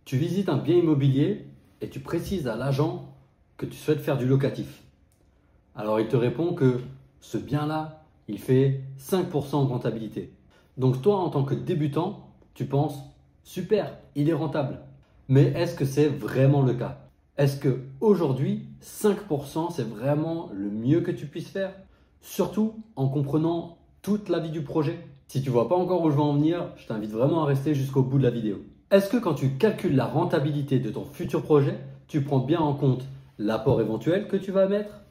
Tu visites un bien immobilier et tu précises à l'agent que tu souhaites faire du locatif. Alors il te répond que ce bien-là, il fait 5% de rentabilité. Donc toi, en tant que débutant, tu penses super, il est rentable. Mais est-ce que c'est vraiment le cas? Est-ce que aujourd'hui 5% c'est vraiment le mieux que tu puisses faire? Surtout en comprenant toute la vie du projet. Si tu ne vois pas encore où je veux en venir, je t'invite vraiment à rester jusqu'au bout de la vidéo. Est-ce que quand tu calcules la rentabilité de ton futur projet, tu prends bien en compte l'apport éventuel que tu vas mettre,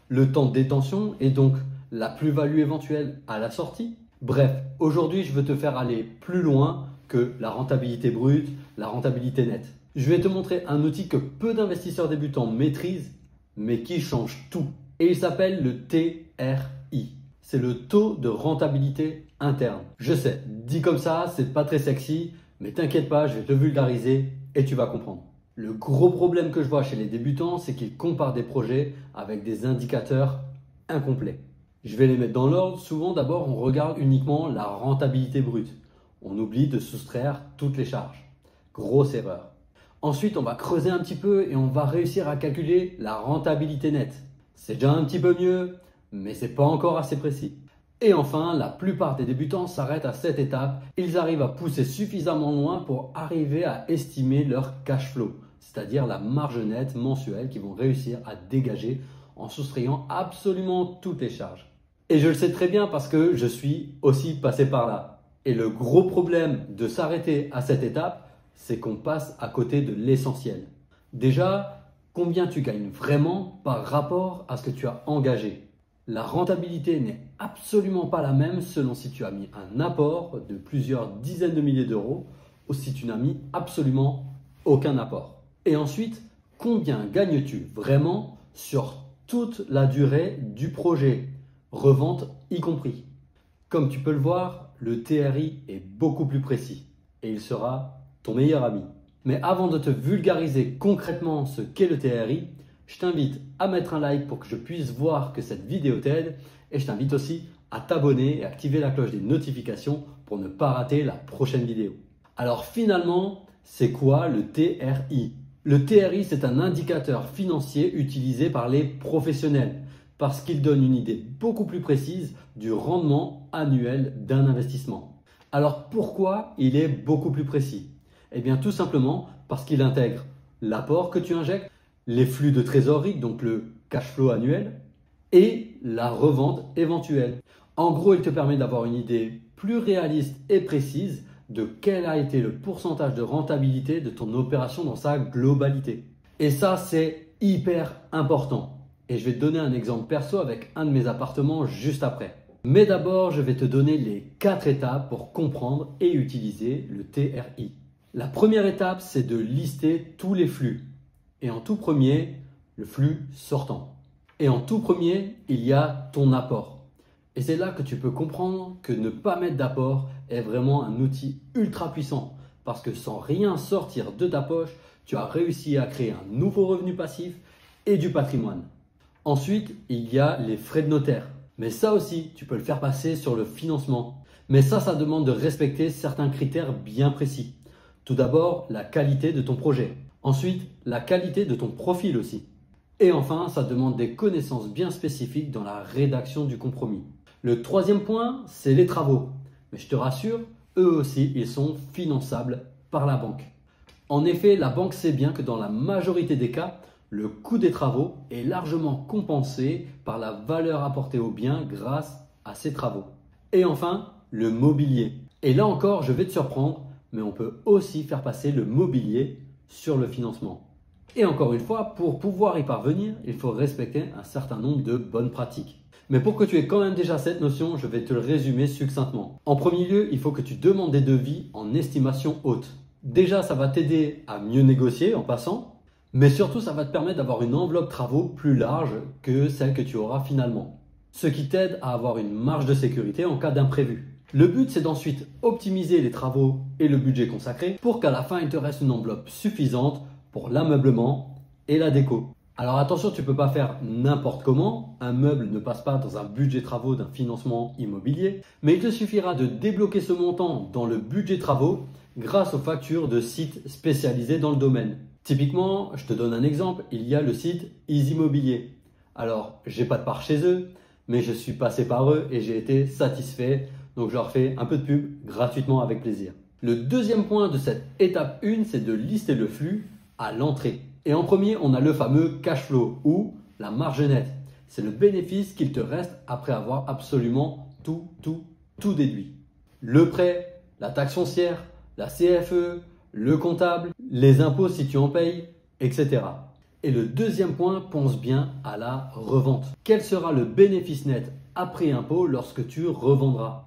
le temps de détention et donc la plus-value éventuelle à la sortie? Bref, aujourd'hui, je veux te faire aller plus loin que la rentabilité brute, la rentabilité nette. Je vais te montrer un outil que peu d'investisseurs débutants maîtrisent, mais qui change tout. Et il s'appelle le TRI. C'est le taux de rentabilité interne. Je sais, dit comme ça, c'est pas très sexy, mais t'inquiète pas, je vais te vulgariser et tu vas comprendre. Le gros problème que je vois chez les débutants, c'est qu'ils comparent des projets avec des indicateurs incomplets. Je vais les mettre dans l'ordre. Souvent, d'abord, on regarde uniquement la rentabilité brute. On oublie de soustraire toutes les charges. Grosse erreur. Ensuite, on va creuser un petit peu et on va réussir à calculer la rentabilité nette. C'est déjà un petit peu mieux, mais c'est pas encore assez précis. Et enfin, la plupart des débutants s'arrêtent à cette étape. Ils arrivent à pousser suffisamment loin pour arriver à estimer leur cash flow, c'est-à-dire la marge nette mensuelle qu'ils vont réussir à dégager en soustrayant absolument toutes les charges. Et je le sais très bien parce que je suis aussi passé par là. Et le gros problème de s'arrêter à cette étape, c'est qu'on passe à côté de l'essentiel. Déjà, combien tu gagnes vraiment par rapport à ce que tu as engagé? La rentabilité n'est absolument pas la même selon si tu as mis un apport de plusieurs dizaines de milliers d'euros ou si tu n'as mis absolument aucun apport. Et ensuite, combien gagnes-tu vraiment sur toute la durée du projet, revente y compris? Comme tu peux le voir, le TRI est beaucoup plus précis et il sera ton meilleur ami. Mais avant de te vulgariser concrètement ce qu'est le TRI, je t'invite à mettre un like pour que je puisse voir que cette vidéo t'aide et je t'invite aussi à t'abonner et activer la cloche des notifications pour ne pas rater la prochaine vidéo. Alors finalement, c'est quoi le TRI? Le TRI, c'est un indicateur financier utilisé par les professionnels parce qu'il donne une idée beaucoup plus précise du rendement annuel d'un investissement. Alors pourquoi il est beaucoup plus précis? Eh bien tout simplement parce qu'il intègre l'apport que tu injectes, les flux de trésorerie, donc le cash flow annuel, et la revente éventuelle. En gros, il te permet d'avoir une idée plus réaliste et précise de quel a été le pourcentage de rentabilité de ton opération dans sa globalité. Et ça, c'est hyper important. Et je vais te donner un exemple perso avec un de mes appartements juste après. Mais d'abord, je vais te donner les 4 étapes pour comprendre et utiliser le TRI. La première étape, c'est de lister tous les flux. Et en tout premier, le flux sortant. Et en tout premier, il y a ton apport. Et c'est là que tu peux comprendre que ne pas mettre d'apport est vraiment un outil ultra puissant. Parce que sans rien sortir de ta poche, tu as réussi à créer un nouveau revenu passif et du patrimoine. Ensuite, il y a les frais de notaire. Mais ça aussi, tu peux le faire passer sur le financement. Mais ça demande de respecter certains critères bien précis. Tout d'abord, la qualité de ton projet. Ensuite, la qualité de ton profil aussi. Et enfin, ça demande des connaissances bien spécifiques dans la rédaction du compromis. Le troisième point, c'est les travaux. Mais je te rassure, eux aussi, ils sont finançables par la banque. En effet, la banque sait bien que dans la majorité des cas, le coût des travaux est largement compensé par la valeur apportée au bien grâce à ces travaux. Et enfin, le mobilier. Et là encore, je vais te surprendre, mais on peut aussi faire passer le mobilier sur le financement. Et encore une fois, pour pouvoir y parvenir, il faut respecter un certain nombre de bonnes pratiques. Mais pour que tu aies quand même déjà cette notion, je vais te le résumer succinctement. En premier lieu, il faut que tu demandes des devis en estimation haute. Déjà, ça va t'aider à mieux négocier en passant, mais surtout, ça va te permettre d'avoir une enveloppe travaux plus large que celle que tu auras finalement. Ce qui t'aide à avoir une marge de sécurité en cas d'imprévu. Le but, c'est d'ensuite optimiser les travaux et le budget consacré pour qu'à la fin, il te reste une enveloppe suffisante pour l'ameublement et la déco. Alors attention, tu ne peux pas faire n'importe comment. Un meuble ne passe pas dans un budget travaux d'un financement immobilier, mais il te suffira de débloquer ce montant dans le budget travaux grâce aux factures de sites spécialisés dans le domaine. Typiquement, je te donne un exemple, il y a le site EasyMobilier. Alors, j'ai pas de part chez eux, mais je suis passé par eux et j'ai été satisfait. Donc, je leur fais un peu de pub gratuitement avec plaisir. Le deuxième point de cette étape 1, c'est de lister le flux à l'entrée. Et en premier, on a le fameux cash flow ou la marge nette. C'est le bénéfice qu'il te reste après avoir absolument tout déduit. Le prêt, la taxe foncière, la CFE, le comptable, les impôts si tu en payes, etc. Et le deuxième point, pense bien à la revente. Quel sera le bénéfice net après impôt lorsque tu revendras?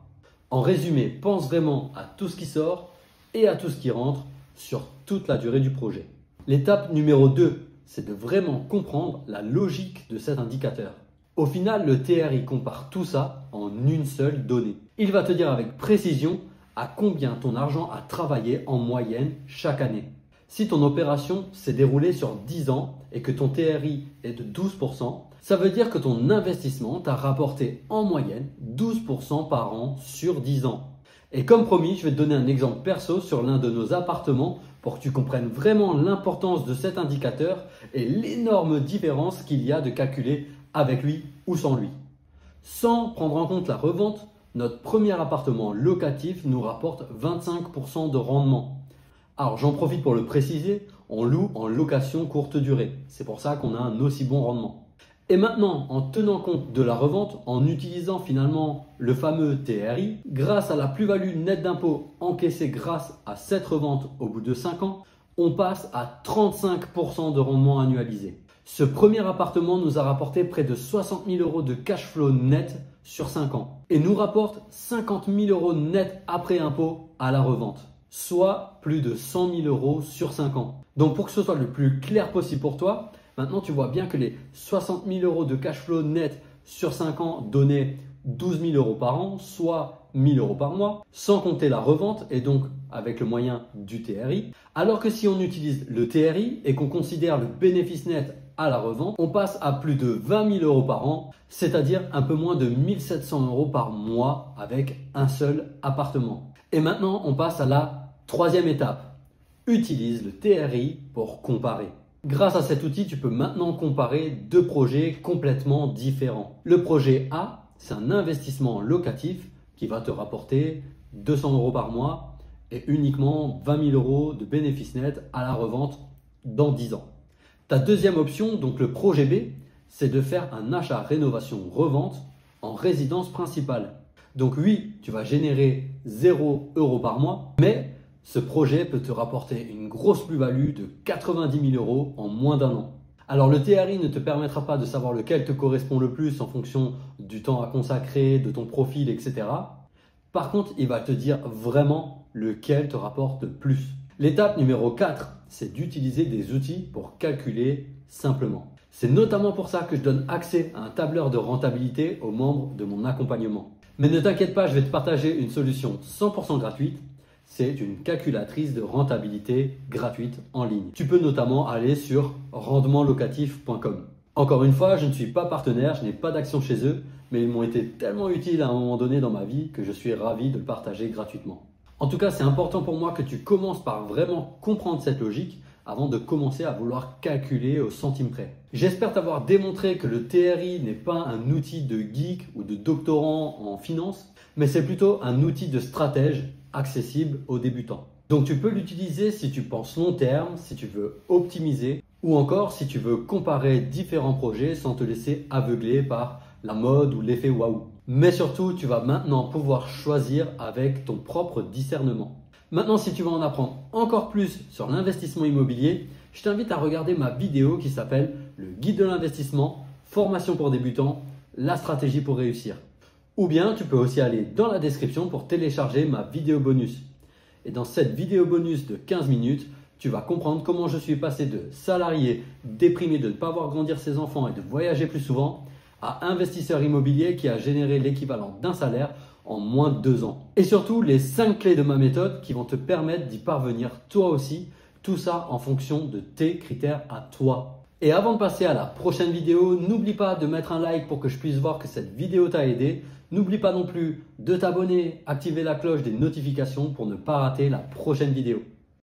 En résumé, pense vraiment à tout ce qui sort et à tout ce qui rentre sur toute la durée du projet. L'étape numéro 2, c'est de vraiment comprendre la logique de cet indicateur. Au final, le TRI compare tout ça en une seule donnée. Il va te dire avec précision à combien ton argent a travaillé en moyenne chaque année. Si ton opération s'est déroulée sur 10 ans et que ton TRI est de 12%, ça veut dire que ton investissement t'a rapporté en moyenne 12% par an sur 10 ans. Et comme promis, je vais te donner un exemple perso sur l'un de nos appartements pour que tu comprennes vraiment l'importance de cet indicateur et l'énorme différence qu'il y a de calculer avec lui ou sans lui. Sans prendre en compte la revente, notre premier appartement locatif nous rapporte 25% de rendement. Alors j'en profite pour le préciser, on loue en location courte durée. C'est pour ça qu'on a un aussi bon rendement. Et maintenant, en tenant compte de la revente, en utilisant finalement le fameux TRI, grâce à la plus-value nette d'impôt encaissée grâce à cette revente au bout de 5 ans, on passe à 35% de rendement annualisé. Ce premier appartement nous a rapporté près de 60 000 euros de cash flow net sur 5 ans et nous rapporte 50 000 euros net après impôt à la revente, soit plus de 100 000 euros sur 5 ans. Donc pour que ce soit le plus clair possible pour toi, maintenant tu vois bien que les 60 000 euros de cash flow net sur 5 ans donnaient 12 000 euros par an, soit 1 000 euros par mois, sans compter la revente et donc avec le moyen du TRI. Alors que si on utilise le TRI et qu'on considère le bénéfice net à la revente, on passe à plus de 20 000 euros par an, c'est-à-dire un peu moins de 1 700 euros par mois avec un seul appartement. Et maintenant, on passe à la troisième étape. Utilise le TRI pour comparer. Grâce à cet outil, tu peux maintenant comparer deux projets complètement différents. Le projet A, c'est un investissement locatif qui va te rapporter 200 euros par mois et uniquement 20 000 euros de bénéfice net à la revente dans 10 ans. Ta deuxième option, donc le projet B, c'est de faire un achat rénovation-revente en résidence principale. Donc oui, tu vas générer 0 euros par mois, mais ce projet peut te rapporter une grosse plus-value de 90 000 euros en moins d'un an. Alors le TRI ne te permettra pas de savoir lequel te correspond le plus en fonction du temps à consacrer, de ton profil, etc. Par contre, il va te dire vraiment lequel te rapporte le plus. L'étape numéro 4, c'est d'utiliser des outils pour calculer simplement. C'est notamment pour ça que je donne accès à un tableur de rentabilité aux membres de mon accompagnement. Mais ne t'inquiète pas, je vais te partager une solution 100% gratuite. C'est une calculatrice de rentabilité gratuite en ligne. Tu peux notamment aller sur rendementlocatif.com. Encore une fois, je ne suis pas partenaire, je n'ai pas d'action chez eux, mais ils m'ont été tellement utiles à un moment donné dans ma vie que je suis ravi de le partager gratuitement. En tout cas, c'est important pour moi que tu commences par vraiment comprendre cette logique avant de commencer à vouloir calculer au centime près. J'espère t'avoir démontré que le TRI n'est pas un outil de geek ou de doctorant en finance, mais c'est plutôt un outil de stratège accessible aux débutants. Donc tu peux l'utiliser si tu penses long terme, si tu veux optimiser ou encore si tu veux comparer différents projets sans te laisser aveugler par la mode ou l'effet waouh. Mais surtout, tu vas maintenant pouvoir choisir avec ton propre discernement. Maintenant, si tu veux en apprendre encore plus sur l'investissement immobilier, je t'invite à regarder ma vidéo qui s'appelle Le guide de l'investissement, formation pour débutants, la stratégie pour réussir. Ou bien tu peux aussi aller dans la description pour télécharger ma vidéo bonus. Et dans cette vidéo bonus de 15 minutes, tu vas comprendre comment je suis passé de salarié déprimé de ne pas voir grandir ses enfants et de voyager plus souvent à investisseur immobilier qui a généré l'équivalent d'un salaire en moins de 2 ans. Et surtout, les 5 clés de ma méthode qui vont te permettre d'y parvenir toi aussi, tout ça en fonction de tes critères à toi. Et avant de passer à la prochaine vidéo, n'oublie pas de mettre un like pour que je puisse voir que cette vidéo t'a aidé. N'oublie pas non plus de t'abonner, activer la cloche des notifications pour ne pas rater la prochaine vidéo.